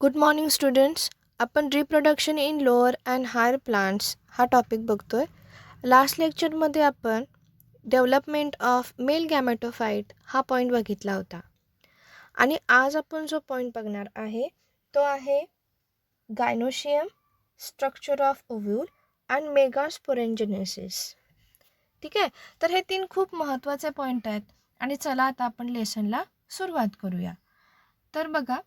Good morning students. आपण reproduction in lower and higher plants हा topic बघतोय. Last लेक्चरमध्ये आपण डेव्हलपमेंट ऑफ मेल गॅमेटोफाईट हा पॉईंट बघितला होता आणि आज आपण जो पॉईंट बघणार आहे तो आहे gynoecium, structure of ovule and मेगास्पोरेंजेनेसिस. ठीक आहे, तर हे 3 खूप महत्त्वाचे पॉईंट आहेत आणि चला आता आपण लेसनला सुरुवात करूया. तर बघा,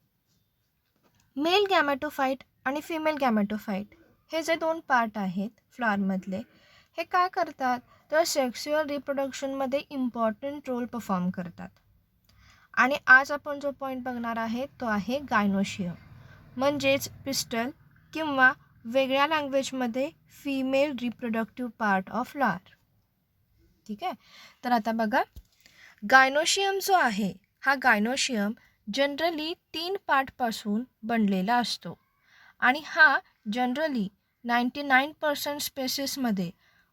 मेल गॅमेटोफाईट आणि फिमेल गॅमेटोफाईट हे जे 2 पार्ट आहेत फ्लॉवरमधले, हे काय करतात तर सेक्शुअल रिप्रोडक्शनमध्ये इम्पॉर्टंट रोल परफॉर्म करतात. आणि आज आपण जो पॉईंट बघणार आहे तो आहे गायनोशियम, म्हणजेच पिस्टल किंवा वेगळ्या लँग्वेजमध्ये female reproductive part of flower. ठीक आहे, तर आता बघा, गायनोशियम जो आहे हा गायनोशियम जनरली 3 पार्टपासून बनलेला असतो आणि हा जनरली 99% स्पेसिसमध्ये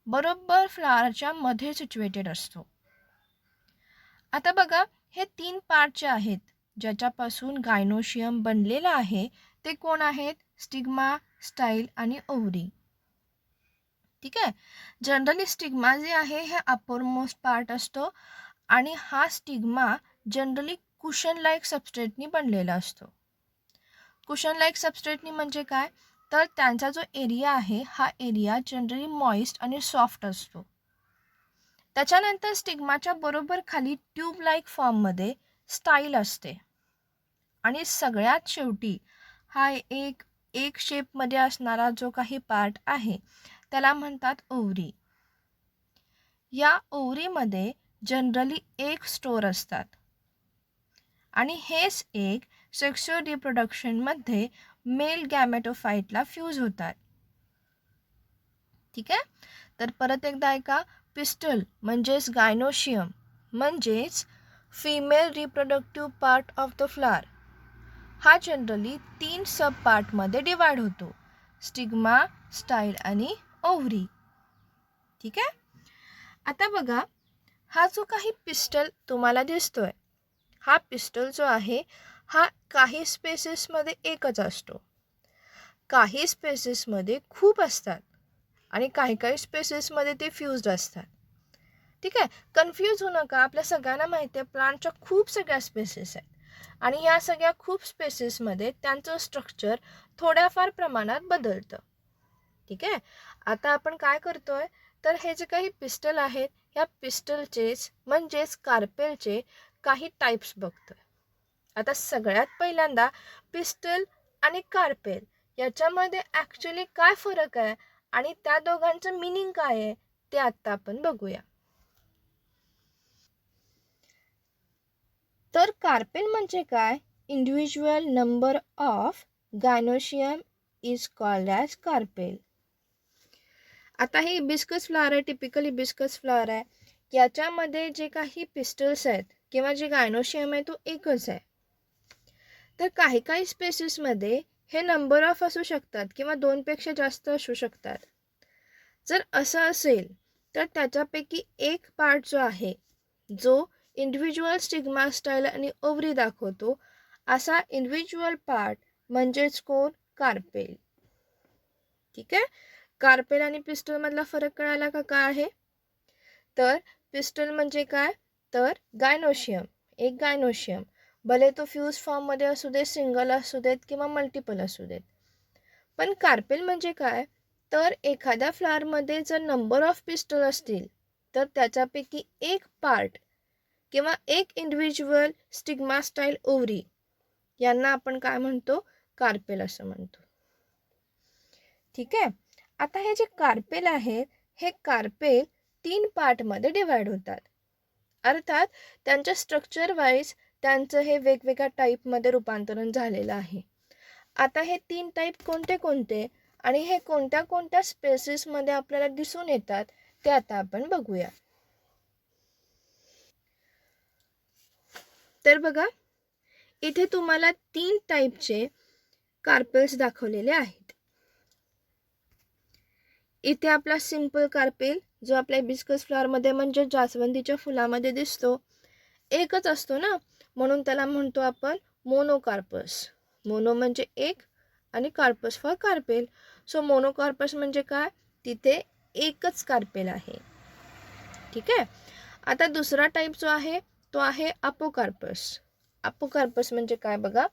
बरोबर फ्लॉवरच्या मध्ये सिच्युएटेड असतो. आता बघा, हे 3 पार्ट जे आहेत ज्याच्यापासून गायनोशियम बनलेला आहे ते कोण आहेत? स्टिग्मा, स्टाईल आणि ओव्हरी. ठीक आहे, जनरली स्टिग्मा जे आहे हे अपरमोस्ट पार्ट असतो आणि हा स्टिग्मा जनरली कुशन लाईक सबस्ट्रेटनी बनलेला असतो. कुशन लाईक सबस्ट्रेटनी म्हणजे काय तर त्यांचा जो एरिया आहे हा एरिया जनरली मॉइस्ट आणि सॉफ्ट असतो. त्याच्यानंतर स्टिग्माच्या बरोबर खाली ट्यूब लाईक फॉर्ममध्ये स्टाईल असते आणि सगळ्यात शेवटी हा एक शेपमध्ये असणारा जो काही पार्ट आहे त्याला म्हणतात ओव्हरी. या ओव्हरीमध्ये जनरली एक स्टोर असतात आणि हेच एक सेक्शुअल रिप्रोडक्शनमध्ये मेल गॅमेटोफाईटला फ्यूज होतात. ठीक आहे, तर परत एकदा ऐका, पिस्टल म्हणजेच गायनोशियम म्हणजेच female reproductive part of the flower हा जनरली 3 सब पार्टमध्ये डिवाइड होतो, स्टिग्मा, स्टाईल आणि ओव्हरी. ठीक आहे, आता बघा, हा जो काही पिस्टल तुम्हाला दिसतोय हा पिस्टल जो आहे हा काही स्पेसिसमध्ये एकच असतो, काही स्पेसिसमध्ये खूप असतात आणि काही काही स्पेसिसमध्ये ते फ्यूज्ड असतात. ठीक आहे, कन्फ्यूज होऊ नका, आपल्या सगळ्यांना माहिती आहे प्लांटच्या खूप सगळ्या स्पेसिस आहेत आणि या सगळ्या खूप स्पेसिसमध्ये त्यांचं स्ट्रक्चर थोड्याफार प्रमाणात बदलतं. ठीक आहे, आता आपण काय करतोय तर हे जे काही पिस्टल आहेत ह्या पिस्टलचेच म्हणजेच कार्पेलचे काही टाईप्स बघतोय. आता सगळ्यात पहिल्यांदा पिस्टल आणि कार्पेल याच्यामध्ये ॲक्च्युली काय फरक आहे आणि त्या दोघांचं मिनिंग काय आहे ते आत्ता आपण बघूया. तर कार्पेल म्हणजे काय? Individual number of gynoecium is called as carpel. आता हे हिबिस्कस फ्लॉवर आहे, टिपिकल हिबिस्कस फ्लॉवर आहे. याच्यामध्ये जे काही पिस्टल्स आहेत किंवा जे गायनोशियम आहे तो एकच आहे. तर काही काही स्पेसिसमध्ये हे नंबर ऑफ असू शकतात किंवा 2पेक्षा जास्त असू शकतात. जर असं असेल तर त्याच्यापैकी एक पार्ट जो आहे जो इंडिव्हिज्युअल स्टिग्मा, स्टाईल आणि ओव्हरी दाखवतो असा इंडिव्हिज्युअल पार्ट म्हणजेच कोण? कार्पेल. ठीक आहे, कार्पेल आणि पिस्टलमधला फरक कळाला का काय आहे? तर पिस्टल म्हणजे काय तर गायनोशियम, एक गायनोशियम, भले तो फ्यूज फॉर्ममध्ये असू देत, सिंगल असू देत किंवा मल्टिपल असू देत. पण कार्पेल म्हणजे काय तर एखाद्या फ्लॉवरमध्ये जर नंबर ऑफ पिस्टल असतील तर त्याच्यापैकी एक पार्ट किंवा एक इंडिव्हिज्युअल स्टिग्मा, स्टाईल, ओव्हरी यांना आपण काय म्हणतो? कार्पेल असं म्हणतो. ठीक आहे, आता हे जे कार्पेल आहेत हे कार्पेल 3 पार्टमध्ये डिवाइड होतात, अर्थात त्यांच्या स्ट्रक्चर वाईज त्यांचं हे वेगवेगळ्या टाईपमध्ये रूपांतरण झालेलं आहे. आता हे 3 टाईप कोणते कोणते आणि हे कोणत्या कोणत्या स्पेसिसमध्ये आपल्याला दिसून येतात ते आता आपण बघूया. तर बघा, इथे तुम्हाला 3 टाईपचे कार्पेल्स दाखवलेले आहेत. इथे आपला सिंपल कार्पेल जो आपल्या हिबिस्कस फ्लॉवरमध्ये म्हणजे जास्वंदीच्या फुलामध्ये दिसतो एकच असतो ना, म्हणून त्याला म्हणतो आपण मोनोकार्पस. मोनो म्हणजे एक आणि कार्पस फॉर कार्पेल. सो मोनोकार्पस म्हणजे काय, तिथे एकच कार्पेल आहे. ठीक आहे. आता दुसरा टाईप जो आहे तो आहे अपोकार्पस. अपोकार्पस म्हणजे काय बघा,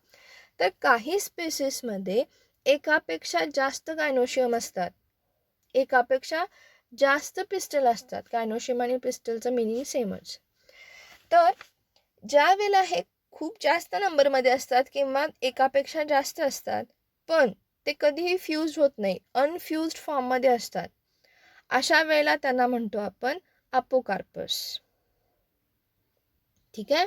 तर काही स्पेसिसमध्ये एकापेक्षा जास्त गायनोशियम असतात, एकापेक्षा जास्त पिस्टल असतात. गायनोशियम आणि पिस्टलचं मिनिंग सेमच. तर ज्या वेळेला हे खूप जास्त नंबरमध्ये असतात किंवा एकापेक्षा जास्त असतात, पण ते कधीही फ्यूज होत नाही, अनफ्यूज्ड फॉर्ममध्ये असतात, अशा वेळेला त्यांना म्हणतो आपण अपोकार्पस. ठीक आहे.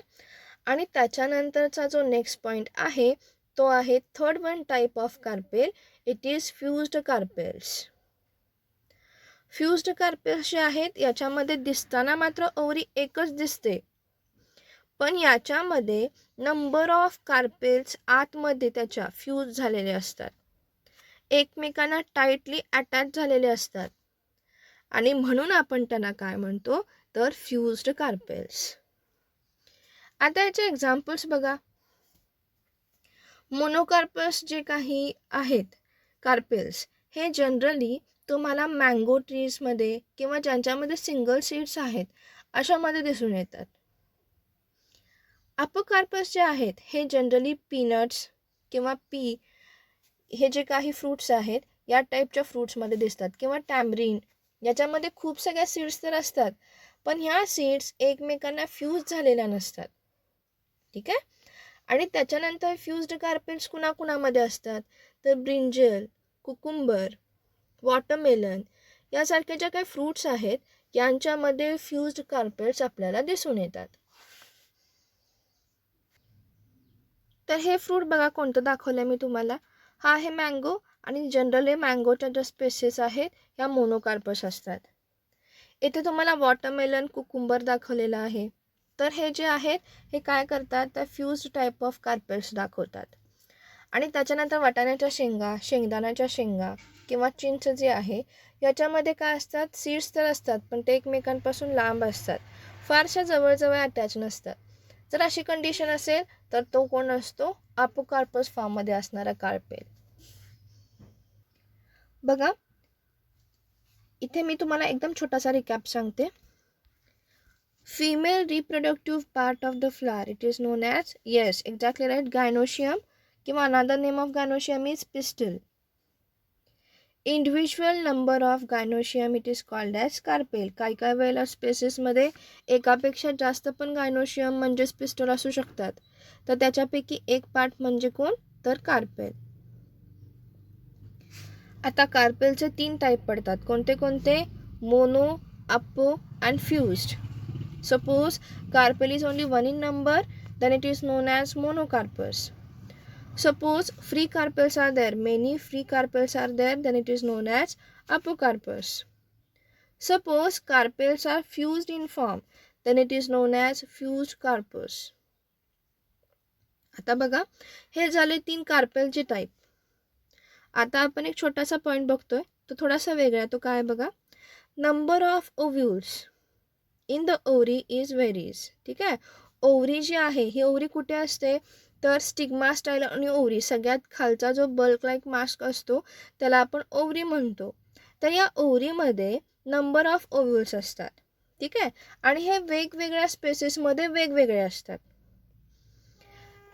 आणि त्याच्यानंतरचा जो नेक्स्ट पॉईंट आहे तो आहे third one type of carpel, it is fused carpels. Fused carpels जे आहेत याच्यामध्ये दिसताना मात्र ओवरी एकच दिसते, पण याच्यामध्ये नंबर ऑफ कार्पेल्स आतमध्ये त्याच्या फ्यूज झालेले असतात, एकमेकांना टाईटली अटॅच झालेले असतात, आणि म्हणून आपण त्यांना काय म्हणतो तर फ्यूज्ड कार्पेल्स. आता याचे एक्झाम्पल्स बघा. मोनोकार्पस जे काही आहेत कार्पेल्स, हे जनरली तुम्हाला मँगो ट्रीजमध्ये किंवा ज्यांच्यामध्ये सिंगल सीड्स आहेत अशामध्ये दिसून येतात. अपोकार्पस जे आहेत हे जनरली पीनट्स किंवा पी हे जे काही फ्रूट्स आहेत या टाईपच्या फ्रूट्समध्ये दिसतात, किंवा टॅमरिन, याच्यामध्ये खूप सगळ्या सीड्स तर असतात, पण ह्या सीड्स एकमेकांना फ्यूज झालेल्या नसतात. ठीक आहे. आणि त्याच्यानंतर फ्यूज्ड कार्पेल्स कुणाकुणामध्ये असतात तर ब्रिंजल, कुकुंबर, वॉटरमेलन यासारख्या ज्या काही फ्रूट्स आहेत यांच्यामध्ये फ्यूज्ड कार्पेल्स आपल्याला दिसून येतात. तर हे फ्रूट बघा कोणतं दाखवलं मी तुम्हाला, हा आहे मँगो, आणि जनरली मँगोच्या ज्या स्पेसेस आहेत ह्या मोनोकार्पस असतात. इथे तुम्हाला वॉटरमेलन, कुकुंबर दाखवलेलं आहे. तर हे जे आहेत हे काय करतात तर फ्यूज्ड टाईप ऑफ कार्पेल्स दाखवतात. आणि त्याच्यानंतर वाटाण्याच्या शेंगा, शेंगदाण्याच्या शेंगा किंवा चिंच जे आहे याच्यामध्ये काय असतात, सीड्स तर असतात पण ते एकमेकांपासून लांब असतात, फारशा जवळजवळ अटॅच नसतात. जर अशी कंडिशन असेल तर तो कोण असतो, अपोकार्पस फॉर्ममध्ये असणारा कार्पेल. बघा इथे मी तुम्हाला एकदम छोटासा रिकॅप सांगते. Female reproductive part of the flower, it is known as, yes, exactly right, gynoecium, किंवा another name of gynoecium is pistil. Individual number of gynoecium it is called as carpel. काही वेळेला स्पेसिसमध्ये एकापेक्षा जास्त पण गायनोशियम म्हणजेच pistol असू शकतात, तर त्याच्यापैकी एक पार्ट म्हणजे कोण तर कार्पेल. आता कार्पेलचे 3 टाईप पडतात, कोणते कोणते, mono, Oppo and fused. Suppose carpel is only one in number, then it is known as monocarpus. Suppose free carpels are there, many free carpels are there, then it is known as apocarpus. Suppose carpels are fused in form, then it is known as fused carpus. आता बघा हे झाले 3 कार्पेलचे type. आता आपण एक छोटासा point बघतोय तो थोडासा वेगळा, तो काय बघा, number of ovules in the ovary is varies. ठीक आहे. ओव्हरी जी आहे ही ओव्हरी कुठे असते तर स्टिग्मा स्टाईल आणि ओव्हरी, सगळ्यात खालचा जो बल्क लाईक मास्क असतो त्याला आपण ओव्हरी म्हणतो. तर या ओव्हरीमध्ये नंबर ऑफ ओव्ह्यूल्स असतात. ठीक आहे. आणि हे वेगवेगळ्या स्पेसेसमध्ये वेगवेगळे असतात.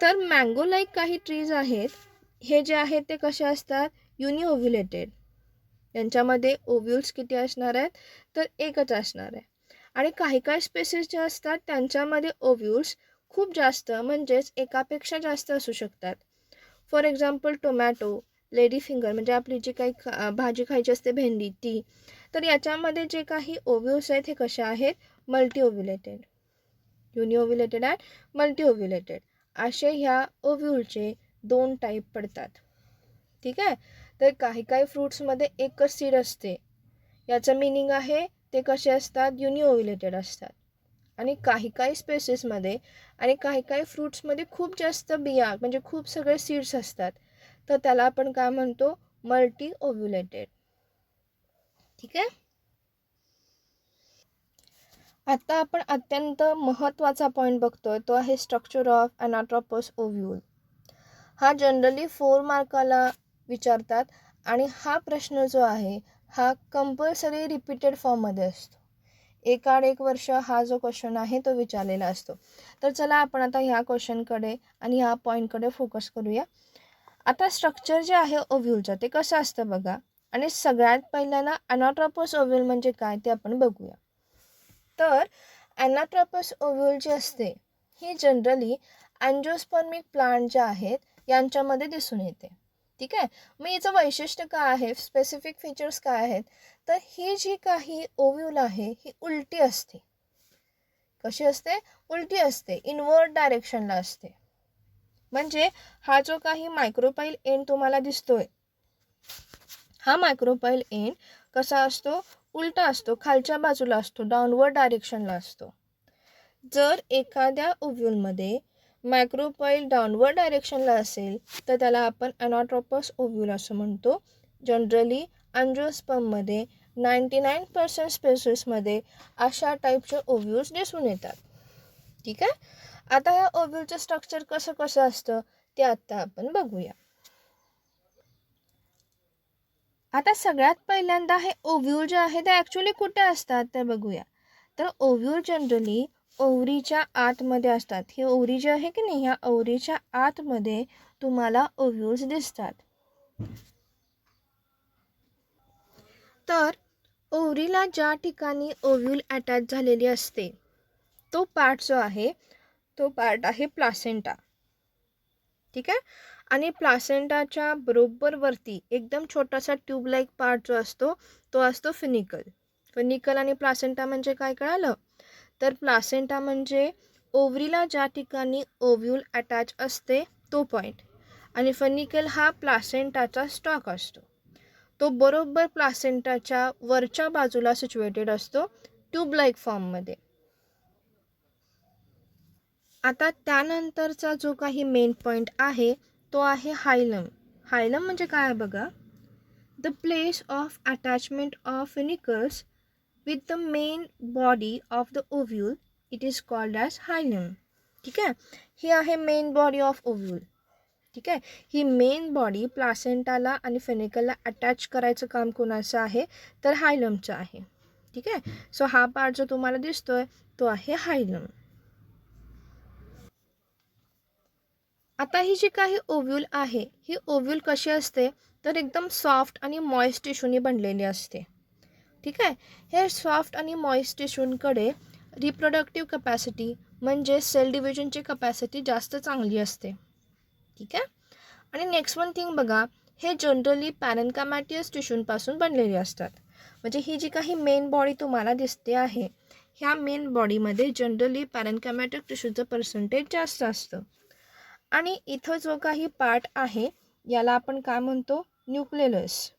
तर मँगो लाईक काही ट्रीज आहेत, हे जे आहेत ते कसे असतात, युनिओव्ह्युलेटेड. यांच्यामध्ये ओव्ह्यूल्स किती असणार आहेत तर एकच असणार आहे. आणि काही काही स्पेसिस जे असतात त्यांच्यामध्ये ओव्ह्यूल्स खूप जास्त म्हणजेच एकापेक्षा जास्त असू शकतात. For example tomato, lady finger म्हणजे आपली जी काही भाजी खायची असते भेंडी ती, तर याच्यामध्ये जे काही ओव्ह्यूल्स आहेत हे कसे आहेत, मल्टी ओव्ह्युलेटेड. युनिओव्ह्युलेटेड अँड मल्टी ओव्ह्युलेटेड असे ह्या ओव्ह्यूलचे 2 टाईप पडतात. ठीक आहे. तर काही काही फ्रूट्समध्ये एकच सीड असते, याचं मिनिंग आहे ते कसे असतात, युनिओव्ह्युलेटेड असतात. आणि काही काही स्पेसेसमध्ये आणि काही काही फ्रूट्समध्ये खूप जास्त बिया म्हणजे खूप सगळे सीड्स असतात, तर त्याला आपण काय म्हणतो, मल्टी ओव्ह्युलेटेड. ठीक आहे. आता आपण अत्यंत महत्त्वाचा पॉईंट बघतोय तो आहे स्ट्रक्चर ऑफ अनाट्रोपस ओव्ह्यूल. हा जनरली 4 मार्काला विचारतात आणि हा प्रश्न जो आहे हा कंपल्सरी रिपीटेड फॉर्ममध्ये असतो. एकाड एक वर्ष हा जो क्वेश्चन आहे तो विचारलेला असतो. तर चला आपण आता ह्या क्वेश्चनकडे आणि ह्या पॉईंटकडे फोकस करूया. आता स्ट्रक्चर जे आहे ओव्ह्यूलचं ते कसं असतं बघा. आणि सगळ्यात पहिल्यांदा अनाट्रोपस ओव्ह्यूल म्हणजे काय ते आपण बघूया. तर अनाट्रोपस ओव्ह्यूल जे असते ही जनरली अँजिओस्पर्मिक प्लांट जे आहेत यांच्यामध्ये दिसून येते. ठीक आहे. मग याचं वैशिष्ट्य काय आहे, स्पेसिफिक फीचर्स काय आहेत, तर ही जी काही ओव्ह्यूल आहे ही उलटी असते. कशी असते? उलटी असते, इनवर्ड डायरेक्शनला असते. म्हणजे हा जो काही मायक्रोपाईल एंड तुम्हाला दिसतोय हा मायक्रोपाईल एंड कसा असतो? उलटा असतो, खालच्या बाजूला असतो, डाऊनवर्ड डायरेक्शनला असतो. जर एखाद्या ओव्ह्यूलमध्ये मायक्रोपाईल डाऊनवर्ड डायरेक्शनला असेल तर त्याला आपण अनाट्रोपस ओव्ह्यूल असं म्हणतो. जनरली अँजिओस्पर्ममध्ये 99% स्पेसिसमध्ये अशा टाईपचे ओव्ह्यूल्स दिसून येतात. ठीक आहे. आता या ओव्ह्यूलचं स्ट्रक्चर कसं असतं ते आता आपण बघूया. आता सगळ्यात पहिल्यांदा हे ओव्ह्यूल जे आहे ते ॲक्च्युली कुठे असतात ते बघूया. तर ओव्ह्यूल जनरली ओव्हरीच्या आतमध्ये असतात. ही ओव्हरी जी आहे की नाही, ह्या ओव्हरीच्या आतमध्ये तुम्हाला ओव्ह्यूल्स दिसतात. तर ओव्हरीला ज्या ठिकाणी ओव्ह्यूल अटॅच झालेली असते तो पार्ट जो आहे तो पार्ट आहे प्लासेंटा. ठीक आहे. आणि प्लासेंटाच्या बरोबर वरती एकदम छोटासा ट्यूब लाईक पार्ट जो असतो तो असतो फिनिकल. फिनिकल आणि प्लासेंटा म्हणजे काय कळालं? तर प्लासेंटा म्हणजे ओव्हरीला ज्या ठिकाणी ओव्ह्यूल अटॅच असते तो पॉईंट, आणि फनिकल हा प्लासेंटाचा स्टॉक असतो. तो बरोबर प्लासेंटाच्या वरच्या बाजूला सिच्युएटेड असतो ट्यूब लाईक फॉर्ममध्ये. आता त्यानंतरचा जो काही मेन पॉईंट आहे तो आहे हायलम. हायलम म्हणजे काय बघा, the place of attachment of funicles with the main body of the ovule, it is called as hilum. ठीक आहे. ही आहे मेन बॉडी ऑफ ओव्ह्यूल. ठीक आहे. ही मेन बॉडी प्लासेंटाला आणि फिनिकलला अटॅच करायचं काम कोणाचं आहे तर हायलमचं आहे. ठीक आहे. सो हा पार्ट जो तुम्हाला दिसतोय तो आहे हायलम. आता ही जी काही ओव्ह्यूल आहे ही ओव्ह्यूल कशी असते तर एकदम सॉफ्ट आणि मॉइस्ट टिश्यूनी बनलेली असते. ठीक आहे. हे सॉफ्ट आणि मॉइस्ट टिश्यूंकडे रिप्रोडक्टिव्ह कपॅसिटी म्हणजे सेल डिव्हिजनची कपॅसिटी जास्त चांगली असते. ठीक आहे. आणि नेक्स्ट वन थिंग बघा, हे जनरली पॅरेन्कामॅटियस टिश्यूंपासून बनलेले असतात. म्हणजे ही जी काही मेन बॉडी तुम्हाला दिसते आहे ह्या मेन बॉडीमध्ये जनरली पॅरेन्कामॅटिक टिश्यूचं पर्सेंटेज जास्त असतं. आणि इथं जो काही पार्ट आहे याला आपण काय म्हणतो, न्यूक्लियस.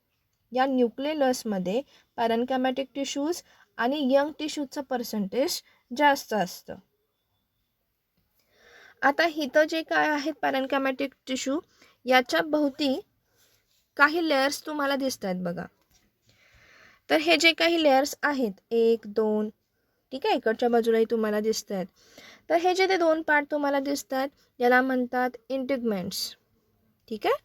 या न्यूक्लियसमध्ये पॅरेन्कामॅटिक टिश्यूज आणि यंग टिश्यूचं पर्सेंटेज जास्त असतं. आता इथं जे काय आहेत पॅरेन्कामॅटिक टिश्यू याच्या भोवती काही लेयर्स तुम्हाला दिसत आहेत बघा. तर हे जे काही लेयर्स आहेत 1 2, ठीक आहे, इकडच्या बाजूलाही तुम्हाला दिसत आहेत. तर हे जे ते 2 पार्ट तुम्हाला दिसतात याला म्हणतात इंटिग्मेंट्स. ठीक आहे.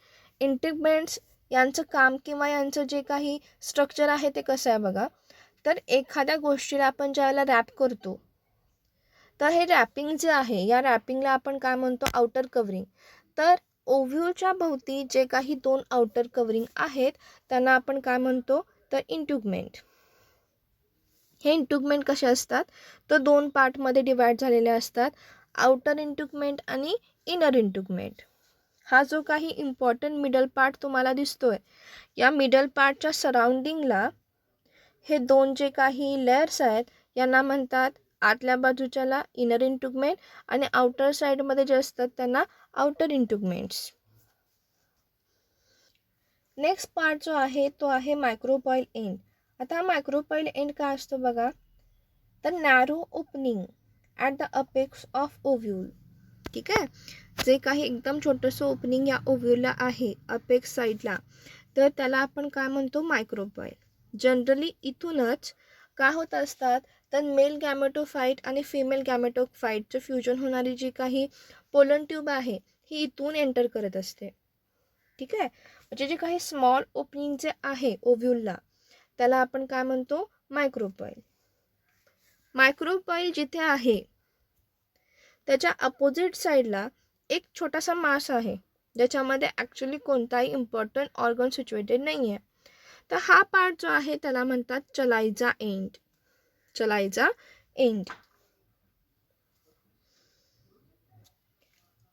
इंटिग्मेंट्स यांचं काम किंवा यांचं जे काही स्ट्रक्चर आहे ते कसं आहे बघा. तर एखाद्या गोष्टीला आपण ज्यावेळेला रॅप करतो तर हे रॅपिंग जे आहे या रॅपिंगला आपण काय म्हणतो, आउटर कवरिंग. तर ओव्ह्यूलच्या भोवती जे काही 2 आउटर कवरिंग आहेत त्यांना आपण काय म्हणतो तर इंटिग्मेंट. हे इंटिग्मेंट कसे असतात तर 2 पार्टमध्ये डिवाइड झालेले असतात, आउटर इंटिग्मेंट आणि इनर इंटिग्मेंट. हा जो काही इम्पॉर्टंट मिडल पार्ट तुम्हाला दिसतोय या मिडल पार्टच्या सराउंडिंगला हे 2 जे काही लेयर्स आहेत यांना म्हणतात आतल्या बाजूच्याला इनर इंटिग्मेंट आणि आउटर साईडमध्ये जे असतात त्यांना आउटर इंटिग्मेंट्स. नेक्स्ट पार्ट जो आहे तो आहे मायक्रोपाईल एंड. आता हा मायक्रोपाईल एंड काय असतो बघा, तर narrow opening at the apex of ovule. ठीक आहे. जे काही एकदम छोटंसं ओपनिंग या ओव्ह्यूलला आहे अपेक्स साईडला तर त्याला आपण काय म्हणतो मायक्रोपाईल. जनरली इथूनच काय होत असतात तर मेल गॅमेटोफाईट आणि फिमेल गॅमेटोफाईटचं फ्युजन होणारी जी काही पोलन ट्यूब आहे ही इथून एंटर करत असते. ठीक आहे, म्हणजे जे काही स्मॉल ओपनिंग जे आहे ओव्ह्यूलला त्याला आपण काय म्हणतो, मायक्रोपाईल. मायक्रोपाईल जिथे आहे त्याच्या अपोजिट साईडला एक छोटासा मास आहे ज्याच्यामध्ये ॲक्च्युली कोणताही इम्पॉर्टंट ऑर्गन सिच्युएटेड नाही आहे. तर हा पार्ट जो आहे त्याला म्हणतात चलायचा एंड. चलायचा एंड.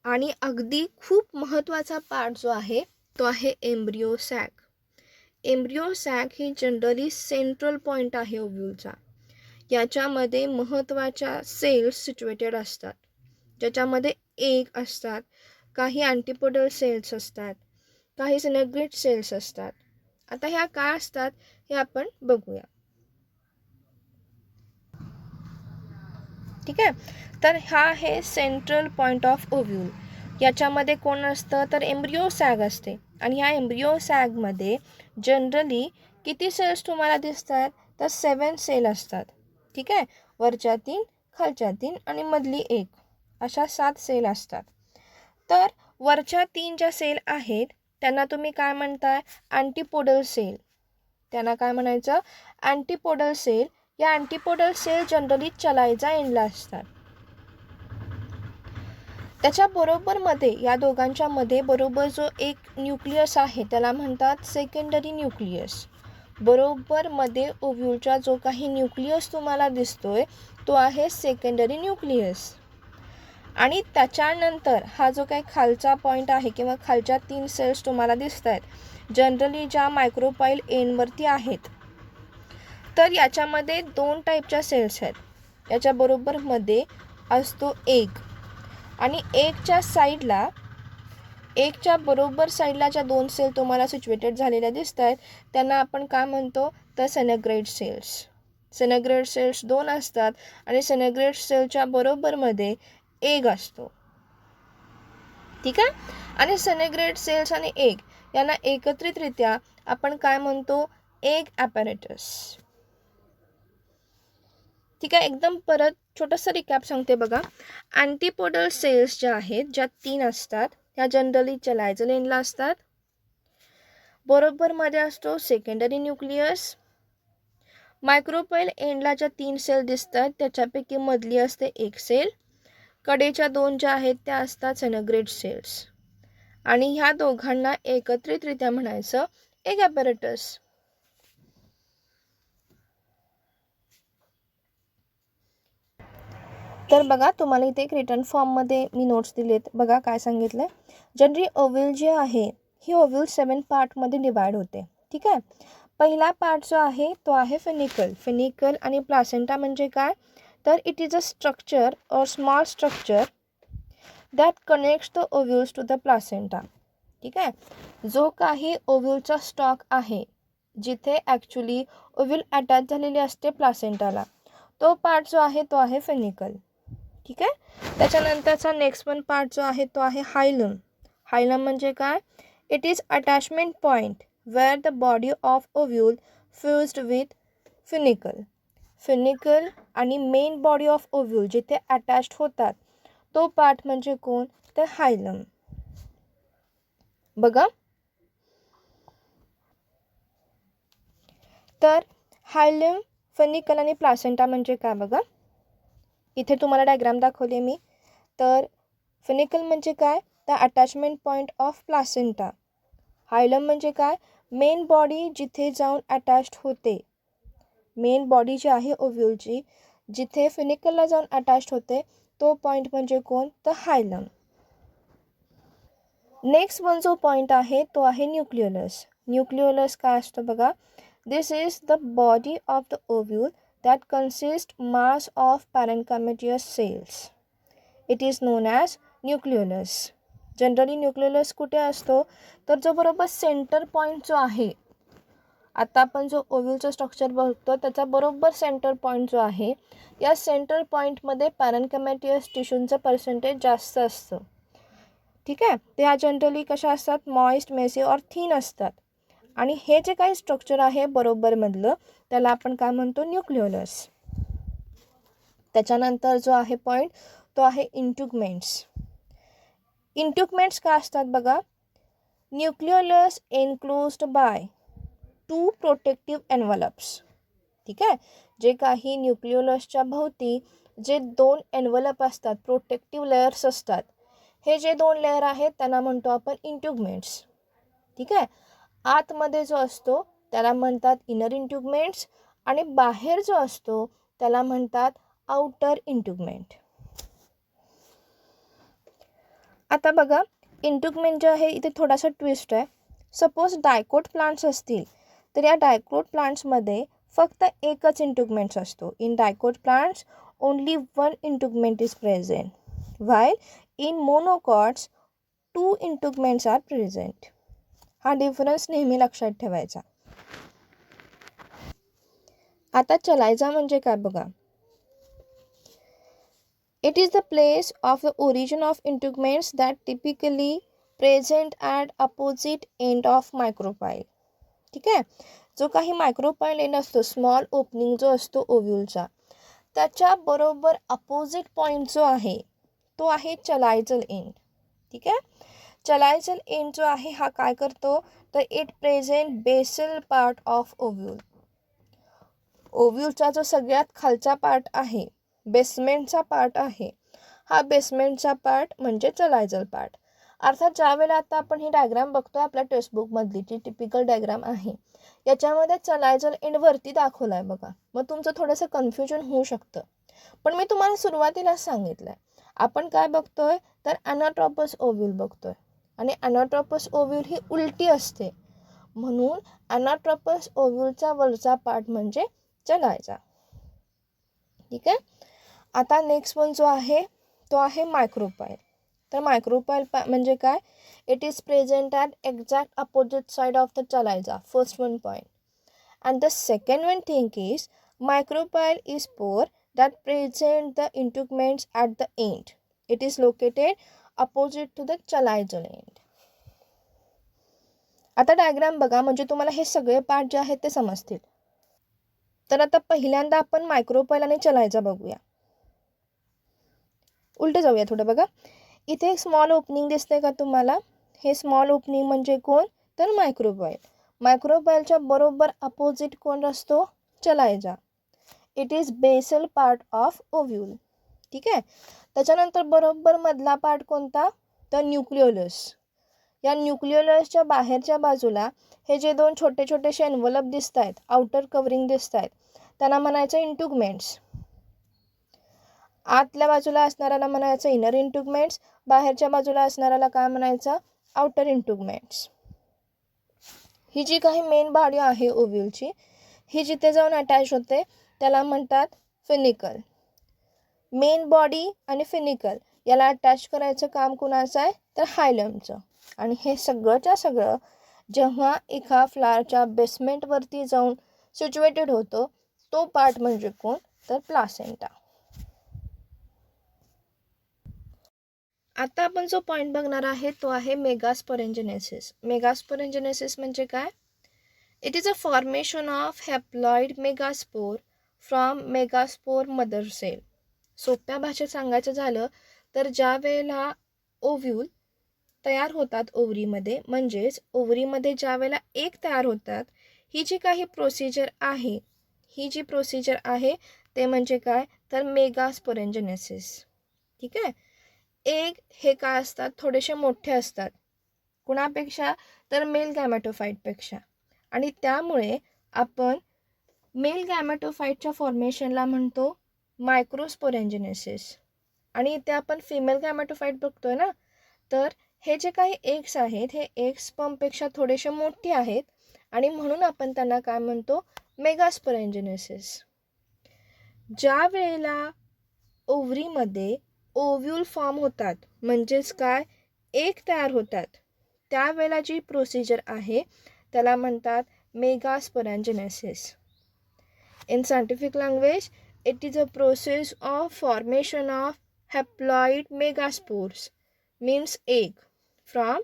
आणि अगदी खूप महत्त्वाचा पार्ट जो आहे तो आहे एम्ब्रियो सॅक. एम्ब्रियो सॅक ही जनरली सेंट्रल पॉईंट आहे ओव्ह्यूलचा. याच्यामध्ये महत्त्वाच्या सेल्स सिच्युएटेड असतात, ज्याच्यामध्ये एग असतात, काही अँटीपोडल सेल्स असतात, काही सिनेग्रेट सेल्स असतात. आता ह्या काय असतात हे आपण बघूया. ठीक आहे, तर हा आहे सेंट्रल पॉईंट ऑफ ओव्ह्यूल. याच्यामध्ये कोण असतं तर एम्ब्रियो सॅग असते. आणि ह्या एम्ब्रियो सॅगमध्ये जनरली किती सेल्स तुम्हाला दिसतात तर 7 सेल असतात. ठीक आहे, वरच्या 3, खालच्या 3 आणि मधली 1 अशा 7 सेल असतात. तर वरच्या 3 ज्या सेल आहेत त्यांना तुम्ही काय म्हणताय, अँटीपोडल सेल. त्यांना काय म्हणायचं, अँटीपोडल सेल. या अँटीपोडल सेल जनरली चलायचा एंडला असतात. त्याच्या बरोबरमध्ये या दोघांच्या मध्ये बरोबर जो एक न्यूक्लियस आहे त्याला म्हणतात सेकंडरी न्यूक्लियस. बरोबर मध्ये ओव्ह्यूलचा जो काही न्यूक्लियस तुम्हाला दिसतोय तो आहे सेकंडरी न्यूक्लियस. आणि त्याच्यानंतर हा जो काही खालचा पॉईंट आहे किंवा खालच्या 3 सेल्स तुम्हाला दिसत आहेत जनरली ज्या मायक्रोपाईल एंडवरती आहेत. तर याच्यामध्ये 2 टाईपच्या सेल्स आहेत. याच्याबरोबर मध्ये असतो एग. आणि एगच्या साईडला, एगच्या बरोबर साईडला ज्या 2 सेल तुम्हाला सिच्युएटेड झालेल्या दिसत आहेत त्यांना आपण काय म्हणतो तर सेनेग्रेट सेल्स. सेनेग्रेट सेल्स 2 असतात आणि सेनेग्रेट सेलच्या बरोबरमध्ये एग असतो. ठीक आहे, आणि सेनेग्रेट सेल्स आणि एग यांना एकत्रितरित्या आपण काय म्हणतो, एग ॲपॅरेटस. ठीक आहे, एकदम परत छोटंसं रिकॅप सांगते बघा. अँटीपोडल सेल्स ज्या आहेत ज्या 3 असतात ह्या जनरली चलायचं लेनला असतात. बरोबरमध्ये असतो सेकंडरी न्यूक्लियस. मायक्रोपाईल एंडला ज्या 3 सेल दिसतात त्याच्यापैकी मधली असते एक सेल. कडेच्या 2 ज्या आहेत त्या असतात सेनेग्रेट सेल्स. आणि ह्या दोघांना एकत्रितरित्या म्हणायचं एग ॲपॅरेटस. तर बघा तुम्हाला इथे एक रिटर्न फॉर्ममध्ये मी नोट्स दिलेत. बघा काय सांगितलं आहे. जनरली ओव्ह्यूल जे आहे ही ओव्ह्यूल 7 पार्टमध्ये डिवाइड होते. ठीक आहे, पहिला पार्ट जो आहे तो आहे फिनिकल. फिनिकल आणि प्लासेंटा म्हणजे काय तर it is a structure or small structure that connects the ovules to the placenta. ठीक आहे, जो काही ओव्ह्यूलचा स्टॉक आहे जिथे ॲक्च्युली ओव्ह्यूल अटॅच झालेली असते प्लासेंटाला, तो पार्ट जो आहे तो आहे फिनिकल. ठीक आहे, त्याच्यानंतरचा नेक्स्ट वन पार्ट जो आहे तो आहे हायलम. हायलम म्हणजे काय, it is attachment point where the body of ovule fused with funicle. Funicle आणि मेन बॉडी ऑफ ओव्ह्यूल जिथे अटॅच्ड होतात तो पार्ट म्हणजे कोण तर हायलम. बघा, तर हायलम, फिनिकल आणि प्लासेंटा म्हणजे काय बघा. इथे तुम्हाला डायग्राम दाखवले मी. तर फिनिकल म्हणजे काय तर अटॅचमेंट पॉईंट ऑफ प्लासेंटा. हायलम म्हणजे काय, मेन बॉडी जिथे जाऊन अटॅच्ड होते. मेन बॉडी जी आहे ओव्ह्यूलची जिथे फिनिकलला जाऊन अटॅच्ड होते तो पॉईंट म्हणजे कोण तर हायलम. नेक्स्ट वन जो पॉईंट आहे तो आहे न्यूक्लियोलस. न्यूक्लियोलस काय असतं बघा. This is the body of the ovule that consist mass of parenchymatous cells. It is known as nucleolus. Generally nucleolus कुठे असतो तर जो बरोबर सेंटर पॉईंट जो आहे, आता आपण जो ओव्ह्यूलचं स्ट्रक्चर बघतो त्याचा बरोबर सेंटर पॉईंट जो आहे या सेंटर पॉईंटमध्ये पॅरेन्कायमॅटियस टिश्यूंचं पर्सेंटेज जास्त असतं. ठीक आहे, ते ह्या जनरली कशा असतात, मॉइस्ट, मेसी और थिन असतात. आणि हे जे काही स्ट्रक्चर आहे बरोबरमधलं त्याला आपण काय म्हणतो न्यूक्लियोलस. त्याच्यानंतर जो आहे पॉईंट तो आहे इंट्युगमेंट्स. इंट्युगमेंट्स काय असतात बघा, nucleolus enclosed bye 2 protective envelopes. ठीक आहे, जे काही न्यूक्लियोलसच्या भोवती जे 2 एन्व्हलप असतात, प्रोटेक्टिव्ह लेयर्स असतात, हे जे 2 लेयर आहेत त्यांना म्हणतो आपण इंट्युगमेंट्स. ठीक आहे, आतमध्ये जो असतो त्याला म्हणतात इनर इंट्युगमेंट्स आणि बाहेर जो असतो त्याला म्हणतात आउटर इंट्युगमेंट. आता बघा, इंट्युगमेंट जे आहे इथे थोडासा ट्विस्ट आहे. सपोज डायकोट प्लांट्स असतील तर या डायकोट प्लांट्समध्ये फक्त एकच इंट्युगमेंट्स असतो. In dicot plants only 1 integument is present, while in monocots 2 integuments are present. हा डिफरन्स नेहमी लक्षात ठेवायचा. आता चलायजा म्हणजे काय बघा, it is the place of the origin of integuments that typically present at opposite end of micropyle. ठीक आहे, जो काही मायक्रोपाईल एंड असतो, स्मॉल ओपनिंग जो असतो ओव्ह्यूलचा, त्याच्या बरोबर अपोजिट पॉईंट जो आहे तो आहे चलायजल एंड. ठीक आहे, चलायजल एंड जो आहे हा काय करतो तर it present basal part of ovule. ओव्ह्यूलचा जो सगळ्यात खालचा पार्ट आहे, बेसमेंटचा पार्ट आहे, हा बेसमेंटचा पार्ट म्हणजे चलायजल पार्ट. अर्थात ज्यावेळेला आता आपण ही डायग्राम बघतोय आपल्या टेक्स्टबुकमधली जी टिपिकल डायग्राम आहे, याच्यामध्ये चलायजल एंड वरती दाखवला आहे बघा, मग तुमचं थोडंसं कन्फ्युजन होऊ शकतं. पण मी तुम्हाला सुरुवातीलाच सांगितलं आहे, आपण काय बघतोय तर ॲनाट्रोपस ओव्ह्यूल बघतोय आणि ॲनाट्रोपस ओव्ह्यूल ही उलटी असते, म्हणून ॲनाट्रोपस ओव्ह्यूलचा वरचा पार्ट म्हणजे चलायजा. ठीक आहे, आता नेक्स्ट वन जो आहे तो आहे मायक्रोपाईल. तर मायक्रोपाईल म्हणजे काय, it is present at exact opposite side of the chalaza, first one point. And the second one thing is micropyle is pore that present the integuments at the end. It is located opposite to the chalazal end. आता diagram बघा म्हणजे तुम्हाला हे सगळे part जे आहेत ते समजतील. तर आता पहिल्यांदा आपण मायक्रोपाईल आणि चलायजा बघूया. उलटे जाऊया थोडं. बघा, इथे एक स्मॉल ओपनिंग दिसते का तुम्हाला, हे स्मॉल ओपनिंग म्हणजे कोण तर मायक्रोपाईल. मायक्रोपाईलच्या बरोबर अपोजिट कोण असतो chalaza. It is basal part of ovule. ठीक आहे, त्याच्यानंतर बरोबर मधला पार्ट कोणता तर न्यूक्लियोलस. या न्यूक्लियोलसच्या बाहेरच्या बाजूला हे जे 2 छोटे छोटेसे एन्व्हलप दिसत आहेत, आउटर कवरिंग दिसत आहेत, त्यांना म्हणायचं इंट्युगमेंट्स. आतल्या बाजूला असणाऱ्याला म्हणायचं इनर इंट्युगमेंट्स, बाहेरच्या बाजूला असणाऱ्याला काय म्हणायचं आउटर इंट्युगमेंट्स. ही जी काही मेन बॉडी आहे ओव्ह्यूलची, ही जिथे जाऊन अटॅच होते त्याला म्हणतात फिनिकल. मेन बॉडी आणि फिनिकल याला अटॅच करायचं काम कुणाचं आहे तर हायलमचं. आणि हे सगळंच्या सगळं जेव्हा एका फ्लावरच्या बेसमेंटवरती जाऊन सिच्युएटेड होतो तो पार्ट म्हणजे कोण तर प्लासेंटा. आता आपण जो पॉईंट बघणार आहे तो आहे मेगास्पोरेंजेनेसिस. मेगास्पोरेंजेनेसिस म्हणजे काय, it is a formation of haploid megaspore from megaspore mother cell. सोप्या भाषेत सांगायचं झालं तर ज्या वेळेला ओव्ह्यूल तयार होतात ओव्हरीमध्ये, म्हणजेच ओव्हरीमध्ये ज्या वेळेला एक तयार होतात, ही जी काही प्रोसिजर आहे, ही जी प्रोसिजर आहे ते म्हणजे काय तर मेगास्पोरेंजेनेसिस. ठीक आहे, एग हे काय असतात थोडेसे मोठे असतात कुणापेक्षा तर मेल गॅमेटोफाईटपेक्षा, आणि त्यामुळे आपण मेल गॅमेटोफाईटच्या फॉर्मेशनला म्हणतो मायक्रोस्पोरेंजेनेसिस. आणि इथे आपण फिमेल गॅमेटोफाईट बघतोय ना, तर हे जे काही एग्स आहेत हे एग्स स्पर्मपेक्षा थोडेसे मोठे आहेत आणि म्हणून आपण त्यांना काय म्हणतो मेगास्पोरेंजेनेसिस. ज्या वेळेला ओव्हरीमध्ये ओव्ह्यूल फॉर्म होतात म्हणजेच काय एक तयार होतात, त्यावेळेला जी प्रोसिजर आहे त्याला म्हणतात megasporogenesis. In scientific language it is a process of formation of haploid megaspores means egg from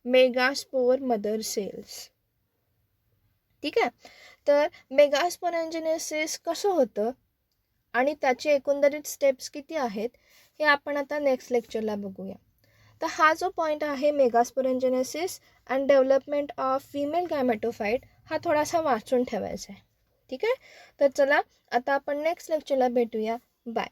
megaspore mother cells. ठीक आहे, तर मेगास्पोरेंजेनेसिस कसं होतं आणि त्याचे एकंदरीत स्टेप्स किती आहेत हे आपण आता नेक्स्ट लेक्चरला बघूया. तर हा जो पॉईंट आहे मेगास्पोरेंजेनेसिस अँड डेव्हलपमेंट ऑफ फिमेल गॅमेटोफाईट हा थोडासा वाचून ठेवायचा आहे. ठीक आहे. तर चला आता आपण नेक्स्ट लेक्चरला भेटूया. बाय.